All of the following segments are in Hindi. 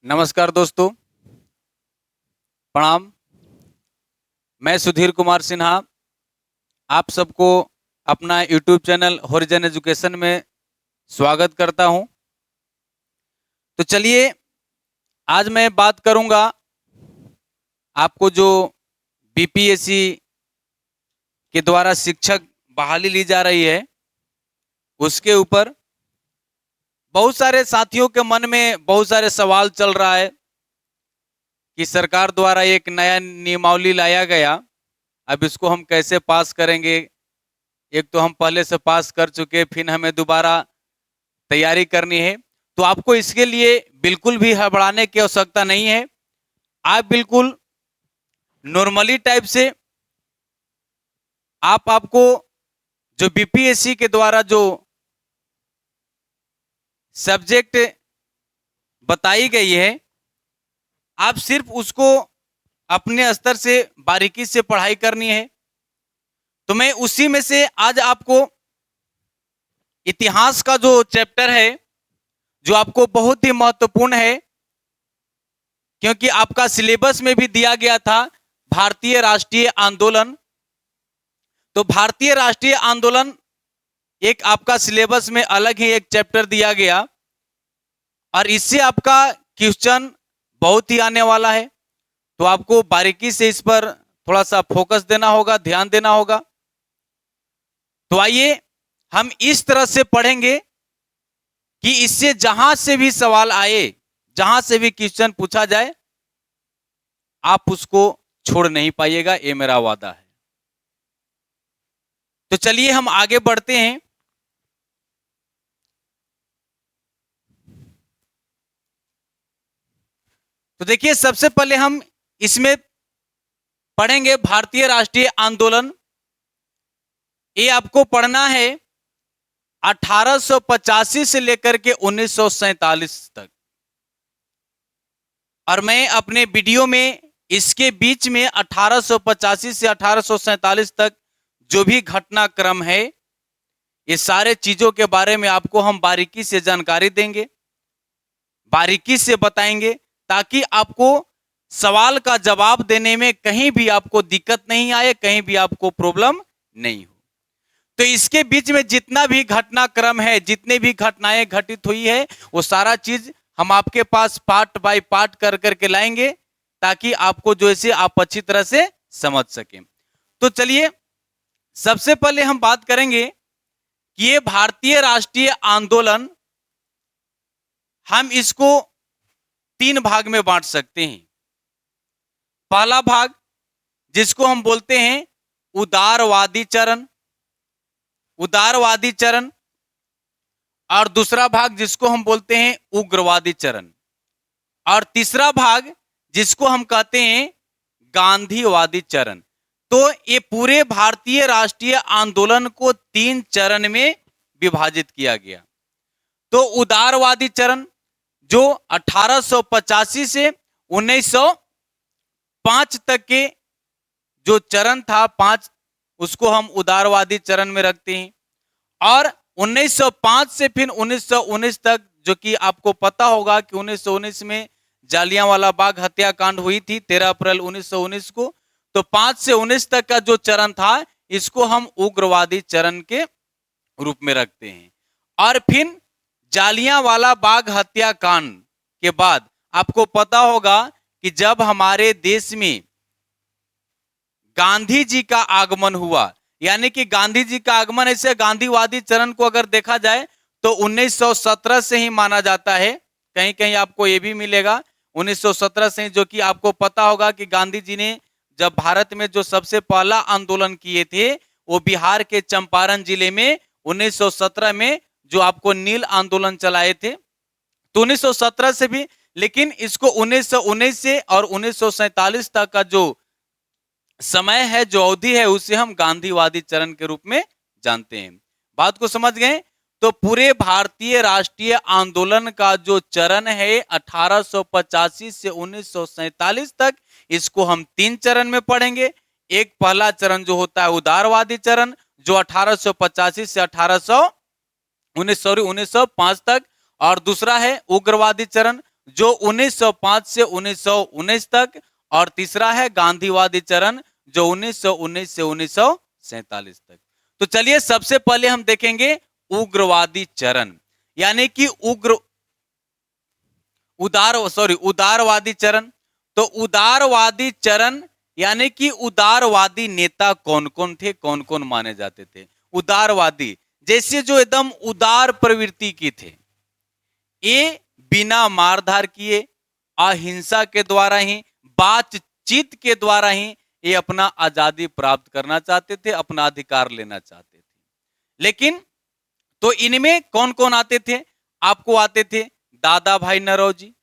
नमस्कार दोस्तों, प्रणाम। मैं सुधीर कुमार सिन्हा आप सबको अपना यूट्यूब चैनल होरिजन एजुकेशन में स्वागत करता हूं। तो चलिए, आज मैं बात करूंगा आपको जो बीपीएससी के द्वारा शिक्षक बहाली ली जा रही है उसके ऊपर। बहुत सारे साथियों के मन में बहुत सारे सवाल चल रहा है कि सरकार द्वारा एक नया नियमावली लाया गया, अब इसको हम कैसे पास करेंगे। एक तो हम पहले से पास कर चुके, फिर हमें दोबारा तैयारी करनी है। तो आपको इसके लिए बिल्कुल भी घबराने की आवश्यकता नहीं है। आप बिल्कुल नॉर्मली टाइप से आपको जो बीपीएससी के द्वारा जो सब्जेक्ट बताई गई है, आप सिर्फ उसको अपने स्तर से बारीकी से पढ़ाई करनी है। तो मैं उसी में से आज आपको इतिहास का जो चैप्टर है, जो आपको बहुत ही महत्वपूर्ण है, क्योंकि आपका सिलेबस में भी दिया गया था भारतीय राष्ट्रीय आंदोलन। तो भारतीय राष्ट्रीय आंदोलन एक आपका सिलेबस में अलग ही एक चैप्टर दिया गया, और इससे आपका क्वेश्चन बहुत ही आने वाला है। तो आपको बारीकी से इस पर थोड़ा सा फोकस देना होगा, ध्यान देना होगा। तो आइए हम इस तरह से पढ़ेंगे कि इससे जहां से भी सवाल आए, जहां से भी क्वेश्चन पूछा जाए, आप उसको छोड़ नहीं पाइएगा, ये मेरा वादा है। तो चलिए हम आगे बढ़ते हैं। तो देखिए, सबसे पहले हम इसमें पढ़ेंगे भारतीय राष्ट्रीय आंदोलन। ये आपको पढ़ना है 1885 से लेकर के 1947 तक। और मैं अपने वीडियो में इसके बीच में 1885 से 1847 तक जो भी घटनाक्रम है, ये सारे चीजों के बारे में आपको हम बारीकी से जानकारी देंगे, बारीकी से बताएंगे, ताकि आपको सवाल का जवाब देने में कहीं भी आपको दिक्कत नहीं आए, कहीं भी आपको प्रॉब्लम नहीं हो। तो इसके बीच में जितना भी घटनाक्रम है, जितने भी घटनाएं घटित हुई है, वो सारा चीज हम आपके पास पार्ट बाय पार्ट कर करके लाएंगे, ताकि आपको जो है आप अच्छी तरह से समझ सकें। तो चलिए, सबसे पहले हम बात करेंगे कि ये भारतीय राष्ट्रीय आंदोलन, हम इसको 3 भाग में बांट सकते हैं। पहला भाग जिसको हम बोलते हैं उदारवादी चरण, उदारवादी चरण, और दूसरा भाग जिसको हम बोलते हैं उग्रवादी चरण, और तीसरा भाग जिसको हम कहते हैं गांधीवादी चरण। तो ये पूरे भारतीय राष्ट्रीय आंदोलन को 3 चरण में विभाजित किया गया। तो उदारवादी चरण जो 1885 से 1905 तक के जो चरण था, 5, उसको हम उदारवादी चरण में रखते हैं। और 1905 से फिर 1919 तक, जो कि आपको पता होगा कि 1919 में जालियांवाला बाग हत्याकांड हुई थी 13 अप्रैल 1919 को। तो 5 से 19 तक का जो चरण था, इसको हम उग्रवादी चरण के रूप में रखते हैं। और फिर जालियांवाला बाग हत्याकांड के बाद आपको पता होगा कि जब हमारे देश में गांधी जी का आगमन हुआ, यानी कि गांधी जी का आगमन, ऐसे गांधीवादी चरण को अगर देखा जाए तो 1917 से ही माना जाता है। कहीं कहीं आपको यह भी मिलेगा 1917 से, जो कि आपको पता होगा कि गांधी जी ने जब भारत में जो सबसे पहला आंदोलन किए थे, वो बिहार के चंपारण जिले में 1917 में जो आपको नील आंदोलन चलाए थे। तो 1917 से भी, लेकिन इसको 1919 से और 1947 तक का जो समय है, जो अवधि है, उसे हम गांधीवादी चरण के रूप में जानते हैं। बात को समझ गए? तो पूरे भारतीय राष्ट्रीय आंदोलन का जो चरण है 1885 से 1947 तक, इसको हम 3 चरण में पढ़ेंगे। एक पहला चरण जो होता है उदारवादी चरण, जो 1885 से 1905 तक, और दूसरा है उग्रवादी चरण, जो 1905 से 1919 तक, और तीसरा है गांधीवादी चरण जो 1919 से 1947 तक। तो चलिए सबसे पहले हम देखेंगे उग्रवादी चरण, यानी कि उदारवादी चरण। तो उदारवादी चरण यानी कि उदारवादी नेता कौन कौन थे, कौन कौन माने जाते थे उदारवादी, जैसे जो एकदम उदार प्रवृत्ति की थे, ये बिना मारधार किए, अहिंसा के द्वारा ही, बातचीत के द्वारा ही ये अपना आजादी प्राप्त करना चाहते थे, अपना अधिकार लेना चाहते थे। लेकिन तो इनमें कौन कौन आते थे? आपको आते थे दादा भाई नौरोजी।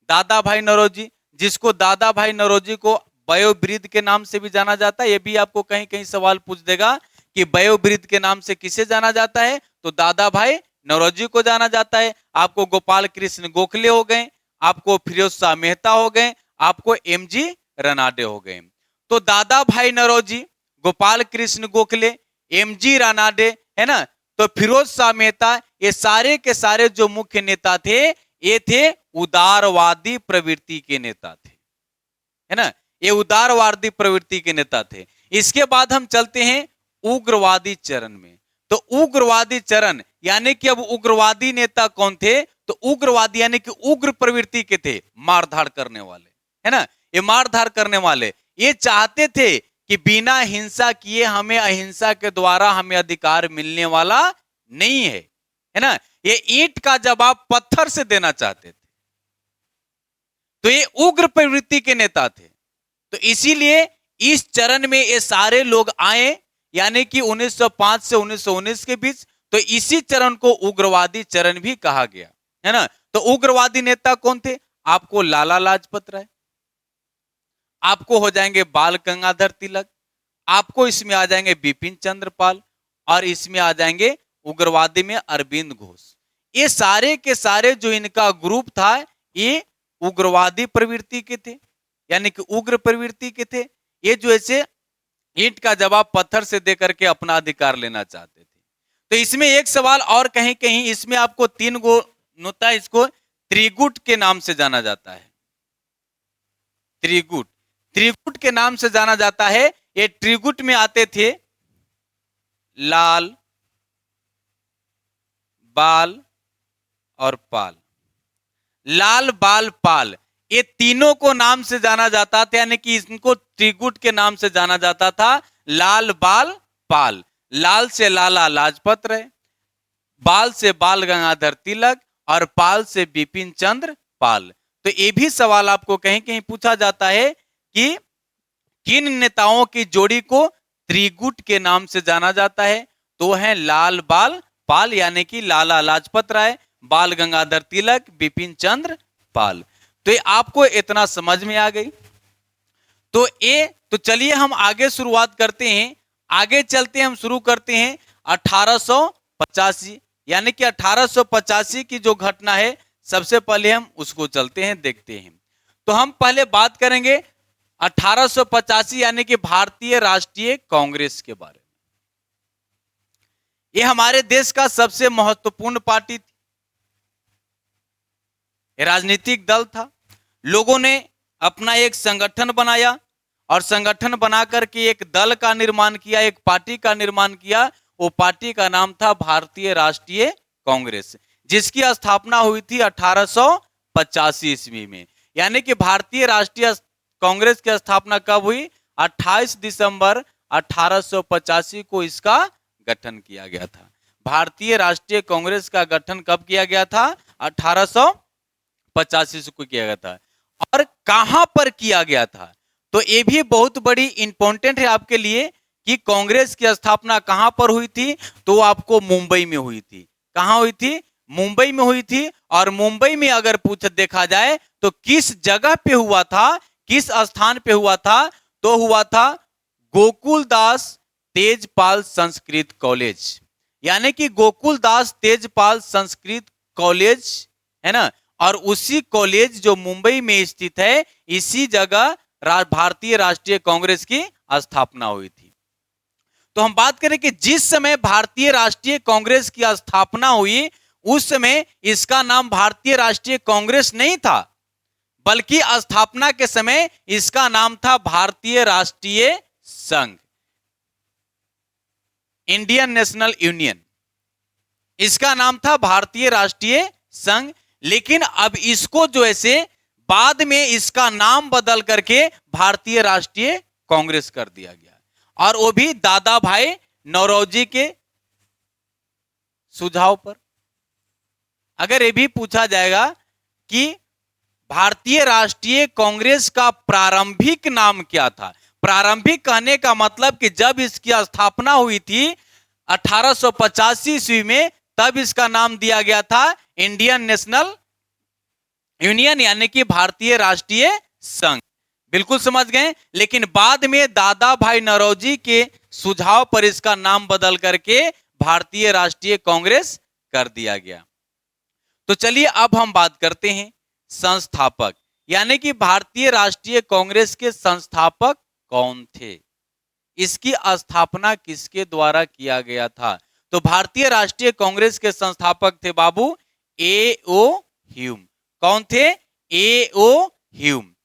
दादा भाई नौरोजी, जिसको दादा भाई नौरोजी को वयोवृद्ध के नाम से भी जाना जाता है। ये भी आपको कहीं कहीं सवाल पूछ देगा कि वयोवृद्ध के नाम से किसे जाना जाता है, तो दादा भाई नौरोजी को जाना जाता है। आपको गोपाल कृष्ण गोखले हो गए, आपको फिरोज शाह मेहता हो गए, आपको एमजी रनाडे हो गए। तो दादा भाई नौरोजी, गोपाल कृष्ण गोखले, एमजी रनाडे, है ना, तो फिरोज शाह मेहता, ये सारे के सारे जो मुख्य नेता थे, ये थे उदारवादी प्रवृत्ति के नेता थे, है ना, ये उदारवादी प्रवृत्ति के नेता थे। इसके बाद हम चलते हैं उग्रवादी चरण में। तो उग्रवादी चरण यानी कि अब उग्रवादी नेता कौन थे? तो उग्रवादी यानी कि उग्र प्रवृत्ति के थे, मारधाड़ करने वाले, है ना, ये मारधाड़ करने वाले, ये चाहते थे कि बिना हिंसा किए हमें अहिंसा के द्वारा हमें अधिकार मिलने वाला नहीं है ना, ये ईंट का जवाब पत्थर से देना चाहते थे। तो ये उग्र प्रवृत्ति के नेता थे। तो इसीलिए इस चरण में ये सारे लोग आए, यानी कि 1905 से 1919 के बीच। तो इसी चरण को उग्रवादी चरण भी कहा गया, है ना। तो उग्रवादी नेता कौन थे? आपको लाला लाजपत राय, आपको हो जाएंगे बाल गंगाधर तिलक, आपको इसमें आ जाएंगे बिपिन चंद्र पाल, और इसमें आ जाएंगे उग्रवादी में अरविंद घोष। ये सारे के सारे जो इनका ग्रुप था, ये उग्रवादी प्रवृत्ति के थे, यानी कि उग्र प्रवृत्ति के थे। ये जो ऐसे ईंट का जवाब पत्थर से देकर के अपना अधिकार लेना चाहते थे। तो इसमें एक सवाल और कहीं कहीं इसमें आपको 3 गो नोता, इसको त्रिगुट के नाम से जाना जाता है। त्रिगुट, त्रिगुट के नाम से जाना जाता है। ये त्रिगुट में आते थे लाल, बाल और पाल। लाल, बाल, पाल, ये तीनों को नाम से जाना जाता था, यानी कि इनको त्रिगुट के नाम से जाना जाता था। लाल, बाल, पाल। लाल से लाला लाजपत राय, बाल से बाल गंगाधर तिलक, और पाल से बिपिन चंद्र पाल। तो ये भी सवाल आपको कहीं कहीं पूछा जाता है कि किन नेताओं की जोड़ी को त्रिगुट के नाम से जाना जाता है? तो है लाल, बाल, पाल, यानी कि लाला लाजपत राय, बाल गंगाधर तिलक, बिपिन चंद्र पाल। तो ये आपको इतना समझ में आ गई। तो चलिए हम आगे शुरुआत करते हैं, आगे चलते हैं, हम शुरू करते हैं 1885, यानी कि 1885 की जो घटना है, सबसे पहले हम उसको चलते हैं, देखते हैं। तो हम पहले बात करेंगे 1885 यानी कि भारतीय राष्ट्रीय कांग्रेस के बारे में। यह हमारे देश का सबसे महत्वपूर्ण पार्टी थी, राजनीतिक दल था। लोगों ने अपना एक संगठन बनाया, और संगठन बनाकर के एक दल का निर्माण किया, एक पार्टी का निर्माण किया। वो पार्टी का नाम था भारतीय राष्ट्रीय कांग्रेस, जिसकी स्थापना हुई थी 1885 ईस्वी में। यानी कि भारतीय राष्ट्रीय कांग्रेस की स्थापना कब हुई? 28 दिसंबर 1885 को इसका गठन किया गया था। भारतीय राष्ट्रीय कांग्रेस का गठन कब किया गया था? 1885 को किया गया था। और कहां पर किया गया था? तो ये भी बहुत बड़ी इंपॉर्टेंट है आपके लिए कि कांग्रेस की स्थापना कहां पर हुई थी। तो आपको मुंबई में हुई थी। कहां हुई थी? मुंबई में हुई थी। और मुंबई में अगर देखा जाए तो किस जगह पे हुआ था, किस स्थान पे हुआ था? तो हुआ था गोकुलदास तेजपाल संस्कृत कॉलेज, यानी कि गोकुलदास तेजपाल संस्कृत कॉलेज, है ना। और उसी कॉलेज जो मुंबई में स्थित है, इसी जगह भारतीय राष्ट्रीय कांग्रेस की स्थापना हुई थी। तो हम बात करें कि जिस समय भारतीय राष्ट्रीय कांग्रेस की स्थापना हुई, उस समय इसका नाम भारतीय राष्ट्रीय कांग्रेस नहीं था, बल्कि स्थापना के समय इसका नाम था भारतीय राष्ट्रीय संघ, इंडियन नेशनल यूनियन। इसका नाम था भारतीय राष्ट्रीय संघ। लेकिन अब इसको जो ऐसे बाद में इसका नाम बदल करके भारतीय राष्ट्रीय कांग्रेस कर दिया गया, और वो भी दादा भाई नौरोजी के सुझाव पर। अगर ये भी पूछा जाएगा कि भारतीय राष्ट्रीय कांग्रेस का प्रारंभिक नाम क्या था, प्रारंभिक कहने का मतलब कि जब इसकी स्थापना हुई थी 1885 ईस्वी में, तब इसका नाम दिया गया था इंडियन नेशनल यूनियन, यानी कि भारतीय राष्ट्रीय संघ। बिल्कुल समझ गए। लेकिन बाद में दादा भाई नौरोजी के सुझाव पर इसका नाम बदल करके भारतीय राष्ट्रीय कांग्रेस कर दिया गया। तो चलिए अब हम बात करते हैं संस्थापक, यानी कि भारतीय राष्ट्रीय कांग्रेस के संस्थापक कौन थे, इसकी स्थापना किसके द्वारा किया गया था। तो भारतीय राष्ट्रीय कांग्रेस के संस्थापक थे बाबू ए.ओ. ह्यूम। कौन थे? ए.ओ. ह्यूम।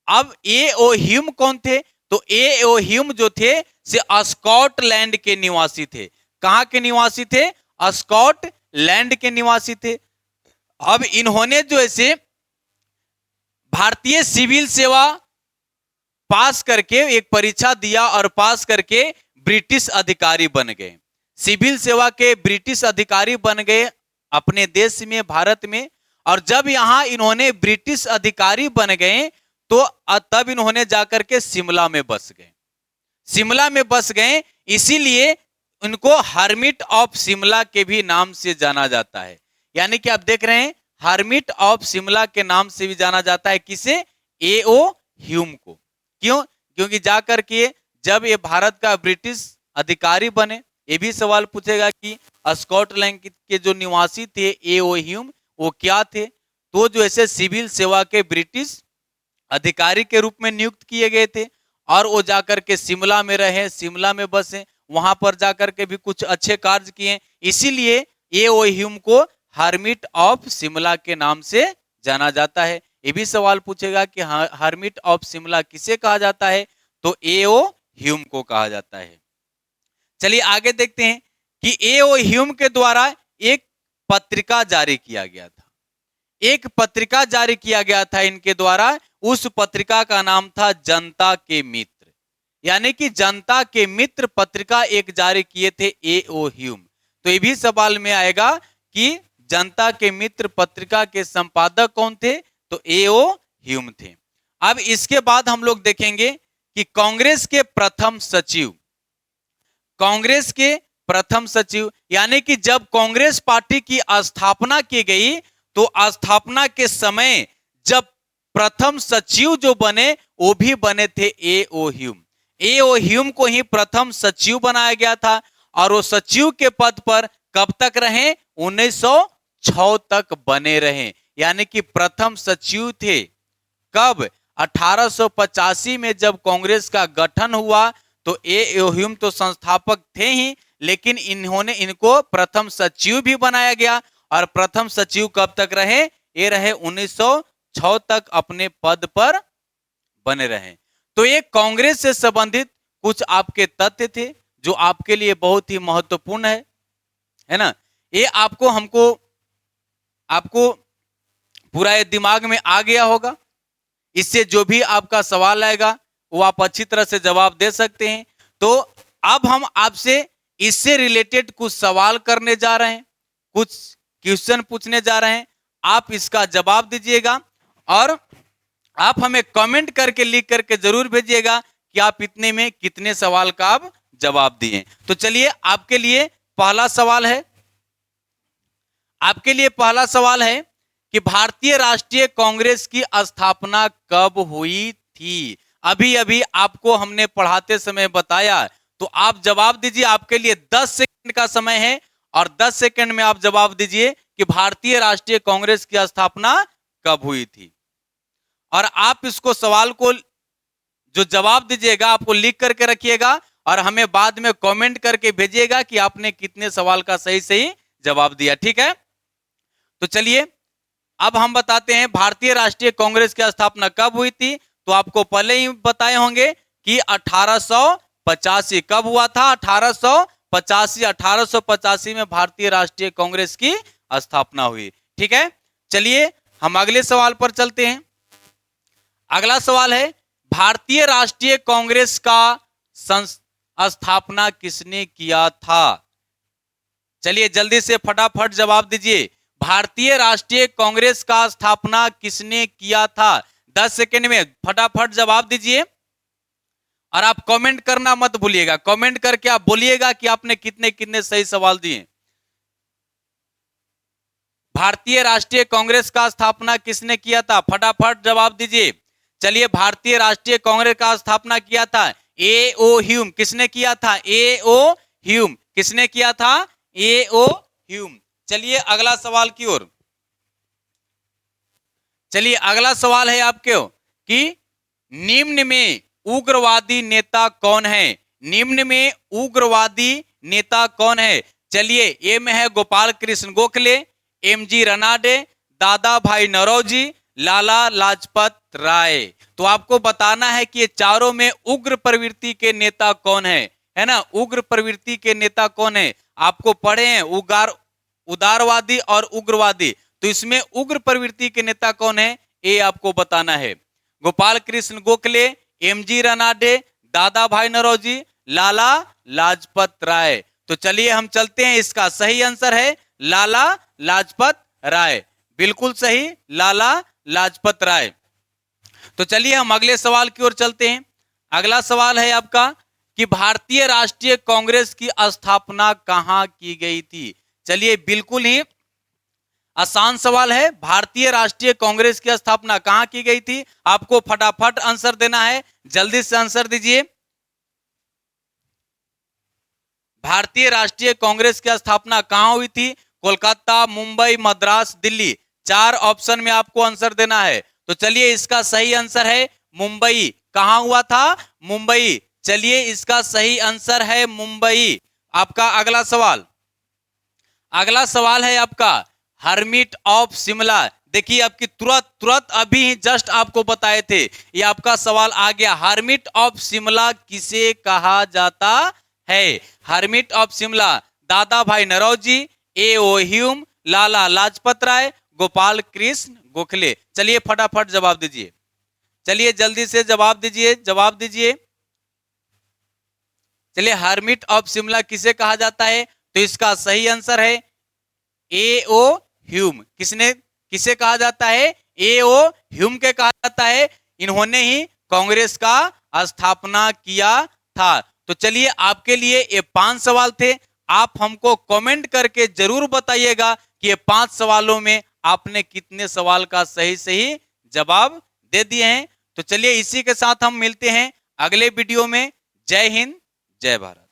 अब ए.ओ. ह्यूम कौन थे? तो ए.ओ. ह्यूम जो थे से स्कॉटलैंड के निवासी थे। कहां के निवासी थे? स्कॉटलैंड के निवासी थे। अब इन्होंने जो ऐसे भारतीय सिविल सेवा पास करके एक परीक्षा दिया और पास करके ब्रिटिश अधिकारी बन गए। सिविल सेवा के ब्रिटिश अधिकारी बन गए अपने देश में, भारत में। और जब यहां इन्होंने ब्रिटिश अधिकारी बन गए तो तब इन्होंने जाकर के शिमला में बस गए। शिमला में बस गए, इसीलिए उनको हर्मिट ऑफ शिमला के भी नाम से जाना जाता है। यानी कि आप देख रहे हैं हर्मिट ऑफ शिमला के नाम से भी जाना जाता है। किसे? ए.ओ. ह्यूम को। क्यों? क्योंकि जाकर के जब ये भारत का ब्रिटिश अधिकारी बने, ये भी सवाल पूछेगा कि स्कॉटलैंड के जो निवासी थे ए.ओ. ह्यूम वो क्या थे। तो जो ऐसे सिविल सेवा के ब्रिटिश अधिकारी के रूप में नियुक्त किए गए थे और वो जाकर के शिमला में रहे, शिमला में बसे, वहां पर जाकर के भी कुछ अच्छे कार्य किए। इसीलिए ए.ओ. ह्यूम को हर्मिट ऑफ शिमला के नाम से जाना जाता है। ये भी सवाल पूछेगा कि हर्मिट ऑफ शिमला किसे कहा जाता है, तो ए.ओ. ह्यूम को कहा जाता है। चलिए आगे देखते हैं कि ए.ओ. ह्यूम के द्वारा एक पत्रिका जारी किया गया था। एक पत्रिका जारी किया गया था इनके द्वारा। उस पत्रिका का नाम था जनता के मित्र, यानी कि जनता के मित्र पत्रिका एक जारी किए थे ए.ओ. ह्यूम। तो ये भी सवाल में आएगा कि जनता के मित्र पत्रिका के संपादक कौन थे, तो ए.ओ. ह्यूम थे। अब इसके बाद हम लोग देखेंगे कि कांग्रेस के प्रथम सचिव, कांग्रेस के प्रथम सचिव, यानी कि जब कांग्रेस पार्टी की स्थापना की गई तो स्थापना के समय जब प्रथम सचिव जो बने वो भी बने थे ए.ओ. ह्यूम। ए.ओ. ह्यूम को ही प्रथम सचिव बनाया गया था और वो सचिव के पद पर कब तक रहे? 1906 तक बने रहे। यानी कि प्रथम सचिव थे कब? 1885 में जब कांग्रेस का गठन हुआ तो ए.ओ. ह्यूम तो संस्थापक थे ही, लेकिन इनको प्रथम सचिव भी बनाया गया। और प्रथम सचिव कब तक रहे? ये रहे 1906 तक अपने पद पर बने रहे। तो ये कांग्रेस से संबंधित कुछ आपके तथ्य थे जो आपके लिए बहुत ही महत्वपूर्ण है ना। ये आपको पूरा ये दिमाग में आ गया होगा। इससे जो भी आपका सवाल आएगा वो आप अच्छी तरह से जवाब दे सकते हैं। तो अब हम आपसे इससे रिलेटेड कुछ सवाल करने जा रहे हैं, कुछ क्वेश्चन पूछने जा रहे हैं। आप इसका जवाब दीजिएगा और आप हमें कमेंट करके लिख करके जरूर भेजिएगा कि आप इतने में कितने सवाल का आप जवाब दिए। तो चलिए आपके लिए पहला सवाल है, आपके लिए पहला सवाल है कि भारतीय राष्ट्रीय कांग्रेस की स्थापना कब हुई थी? अभी अभी आपको हमने पढ़ाते समय बताया, तो आप जवाब दीजिए। आपके लिए 10 सेकंड का समय है और 10 सेकंड में आप जवाब दीजिए कि भारतीय राष्ट्रीय कांग्रेस की स्थापना कब हुई थी। और आप इसको सवाल को जो जवाब दीजिएगा आपको लिख करके रखिएगा और हमें बाद में कमेंट करके भेजिएगा कि आपने कितने सवाल का सही सही जवाब दिया। ठीक है, तो चलिए अब हम बताते हैं भारतीय राष्ट्रीय कांग्रेस की स्थापना कब हुई थी। तो आपको पहले ही बताए होंगे कि 1885 कब हुआ था, 1885 में भारतीय राष्ट्रीय कांग्रेस की स्थापना हुई। ठीक है, चलिए हम अगले सवाल पर चलते हैं। अगला सवाल है भारतीय राष्ट्रीय कांग्रेस का स्थापना किसने किया था। चलिए जल्दी से फटाफट जवाब दीजिए, भारतीय राष्ट्रीय कांग्रेस का स्थापना किसने किया था। 10 सेकंड में फटाफट जवाब दीजिए और आप कमेंट करना मत भूलिएगा, कमेंट करके आप बोलिएगा कि आपने कितने कितने सही सवाल दिए। भारतीय राष्ट्रीय कांग्रेस का स्थापना किसने किया था, फटाफट जवाब दीजिए। चलिए भारतीय राष्ट्रीय कांग्रेस का स्थापना किया था ए.ओ. ह्यूम। किसने किया था, ए.ओ. ह्यूम। किसने किया था, ए.ओ. ह्यूम। चलिए अगला सवाल की ओर। चलिए अगला सवाल है आपके कि निम्न में उग्रवादी नेता कौन है। निम्न में उग्रवादी नेता कौन है। चलिए ए में है गोपाल कृष्ण गोखले, एम.जी. रनाडे, दादा भाई नौरोजी, लाला लाजपत राय। तो आपको बताना है कि ये चारों में उग्र प्रवृत्ति के नेता कौन है ना, उग्र प्रवृत्ति के नेता कौन है। आपको पढ़े हैं उदारवादी और उग्रवादी, तो इसमें उग्र प्रवृत्ति के नेता कौन है, ये आपको बताना है। गोपाल कृष्ण गोखले, एम.जी. रनाडे, दादा भाई नौरोजी, लाला लाजपत राय। तो चलिए हम चलते हैं, इसका सही आंसर है लाला लाजपत राय। बिल्कुल सही, लाला लाजपत राय। तो चलिए हम अगले सवाल की ओर चलते हैं। अगला सवाल है आपका कि भारतीय राष्ट्रीय कांग्रेस की स्थापना कहां की गई थी। चलिए बिल्कुल ही आसान सवाल है, भारतीय राष्ट्रीय कांग्रेस की स्थापना कहां की गई थी। आपको फटाफट आंसर देना है, जल्दी से आंसर दीजिए। भारतीय राष्ट्रीय कांग्रेस की स्थापना कहां हुई थी, कोलकाता, मुंबई, मद्रास, दिल्ली। 4 ऑप्शन में आपको आंसर देना है। तो चलिए इसका सही आंसर है मुंबई। कहां हुआ था, मुंबई। चलिए इसका सही आंसर है मुंबई। आपका अगला सवाल, अगला सवाल है आपका हर्मिट ऑफ शिमला। देखिए आपकी तुरंत अभी जस्ट आपको बताए थे, ये आपका सवाल आ गया। हर्मिट ऑफ शिमला किसे कहा जाता है। हर्मिट ऑफ शिमला, दादा भाई नौरोजी, ए.ओ. ह्यूम, लाला लाजपत राय, गोपाल कृष्ण गोखले। चलिए फटाफट जवाब दीजिए, चलिए जल्दी से जवाब दीजिए, जवाब दीजिए। चलिए हर्मिट ऑफ शिमला किसे कहा जाता है, तो इसका सही आंसर है ए.ओ. ह्यूम। किसे कहा जाता है, ए.ओ. ह्यूम के कहा जाता है। इन्होंने ही कांग्रेस का स्थापना किया था। तो चलिए आपके लिए ये 5 सवाल थे। आप हमको कमेंट करके जरूर बताइएगा कि ये 5 सवालों में आपने कितने सवाल का सही जवाब दे दिए हैं। तो चलिए इसी के साथ हम मिलते हैं अगले वीडियो में। जय हिंद, जय भारत।